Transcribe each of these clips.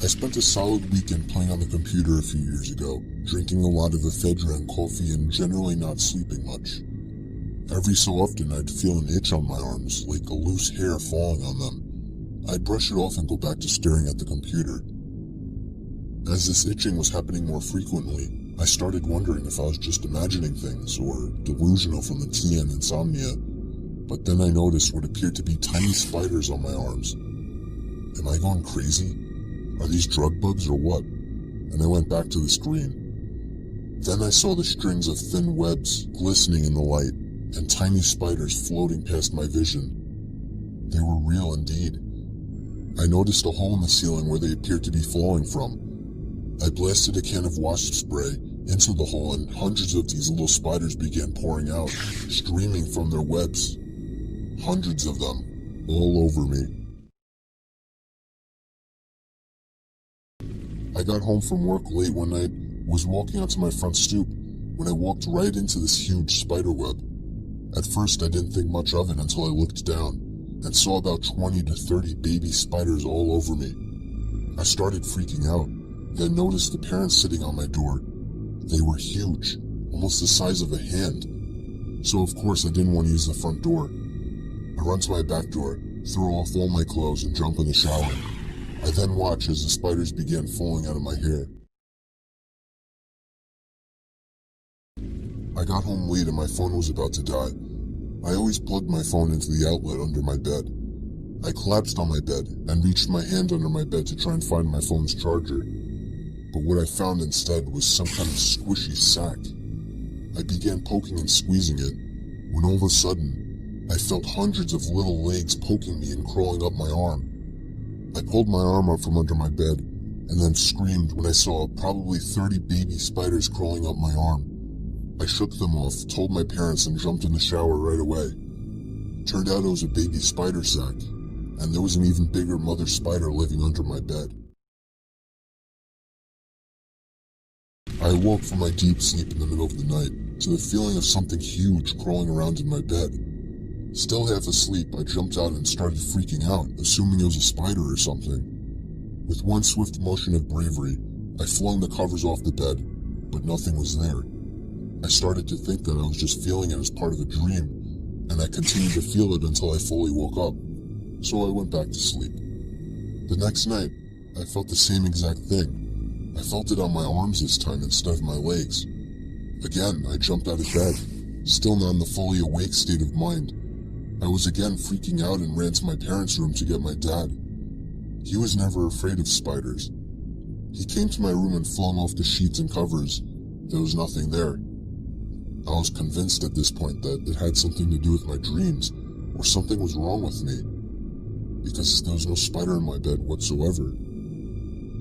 I spent a solid weekend playing on the computer a few years ago, drinking a lot of ephedra and coffee and generally not sleeping much. Every so often I'd feel an itch on my arms, like a loose hair falling on them. I'd brush it off and go back to staring at the computer. As this itching was happening more frequently, I started wondering if I was just imagining things or delusional from the tea and insomnia. But then I noticed what appeared to be tiny spiders on my arms. Am I going crazy? Are these drug bugs or what? And I went back to the screen. Then I saw the strings of thin webs glistening in the light and tiny spiders floating past my vision. They were real indeed. I noticed a hole in the ceiling where they appeared to be flowing from. I blasted a can of wasp spray into the hole and hundreds of these little spiders began pouring out, streaming from their webs. Hundreds of them, all over me. I got home from work late one night, was walking out to my front stoop, when I walked right into this huge spider web. At first I didn't think much of it until I looked down, and saw about 20 to 30 baby spiders all over me. I started freaking out, then noticed the parents sitting on my door. They were huge, almost the size of a hand. So of course I didn't want to use the front door. I run to my back door, throw off all my clothes and jump in the shower. I then watch as the spiders began falling out of my hair. I got home late and my phone was about to die. I always plugged my phone into the outlet under my bed. I collapsed on my bed and reached my hand under my bed to try and find my phone's charger. But what I found instead was some kind of squishy sack. I began poking and squeezing it, when all of a sudden, I felt hundreds of little legs poking me and crawling up my arm. I pulled my arm out from under my bed, and then screamed when I saw probably 30 baby spiders crawling up my arm. I shook them off, told my parents, and jumped in the shower right away. Turned out it was a baby spider sack, and there was an even bigger mother spider living under my bed. I awoke from my deep sleep in the middle of the night to the feeling of something huge crawling around in my bed. Still half asleep, I jumped out and started freaking out, assuming it was a spider or something. With one swift motion of bravery, I flung the covers off the bed, but nothing was there. I started to think that I was just feeling it as part of a dream, and I continued to feel it until I fully woke up, so I went back to sleep. The next night, I felt the same exact thing. I felt it on my arms this time instead of my legs. Again, I jumped out of bed, still not in the fully awake state of mind. I was again freaking out and ran to my parents' room to get my dad. He was never afraid of spiders. He came to my room and flung off the sheets and covers. There was nothing there. I was convinced at this point that it had something to do with my dreams, or something was wrong with me, because there was no spider in my bed whatsoever.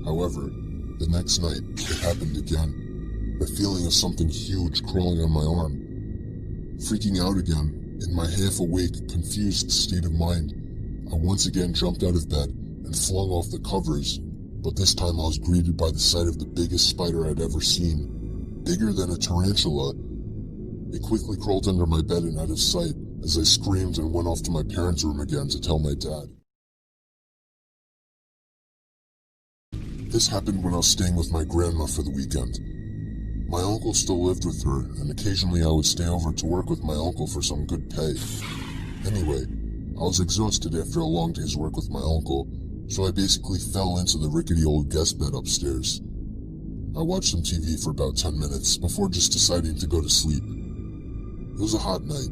However, the next night, it happened again. The feeling of something huge crawling on my arm. Freaking out again, in my half-awake, confused state of mind, I once again jumped out of bed and flung off the covers, but this time I was greeted by the sight of the biggest spider I'd ever seen. Bigger than a tarantula. It quickly crawled under my bed and out of sight as I screamed and went off to my parents' room again to tell my dad. This happened when I was staying with my grandma for the weekend. My uncle still lived with her, and occasionally I would stay over to work with my uncle for some good pay. Anyway, I was exhausted after a long day's work with my uncle, so I basically fell into the rickety old guest bed upstairs. I watched some TV for about 10 minutes before just deciding to go to sleep. It was a hot night.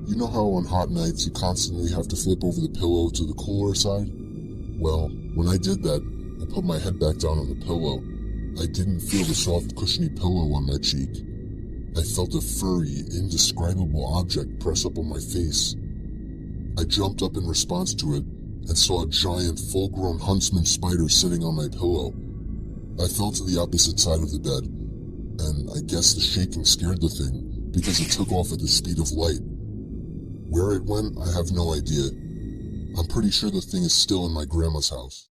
You know how on hot nights you constantly have to flip over the pillow to the cooler side? Well, when I did that, I put my head back down on the pillow. I didn't feel the soft, cushiony pillow on my cheek. I felt a furry, indescribable object press up on my face. I jumped up in response to it and saw a giant, full-grown huntsman spider sitting on my pillow. I fell to the opposite side of the bed, and I guess the shaking scared the thing because it took off at the speed of light. Where it went, I have no idea. I'm pretty sure the thing is still in my grandma's house.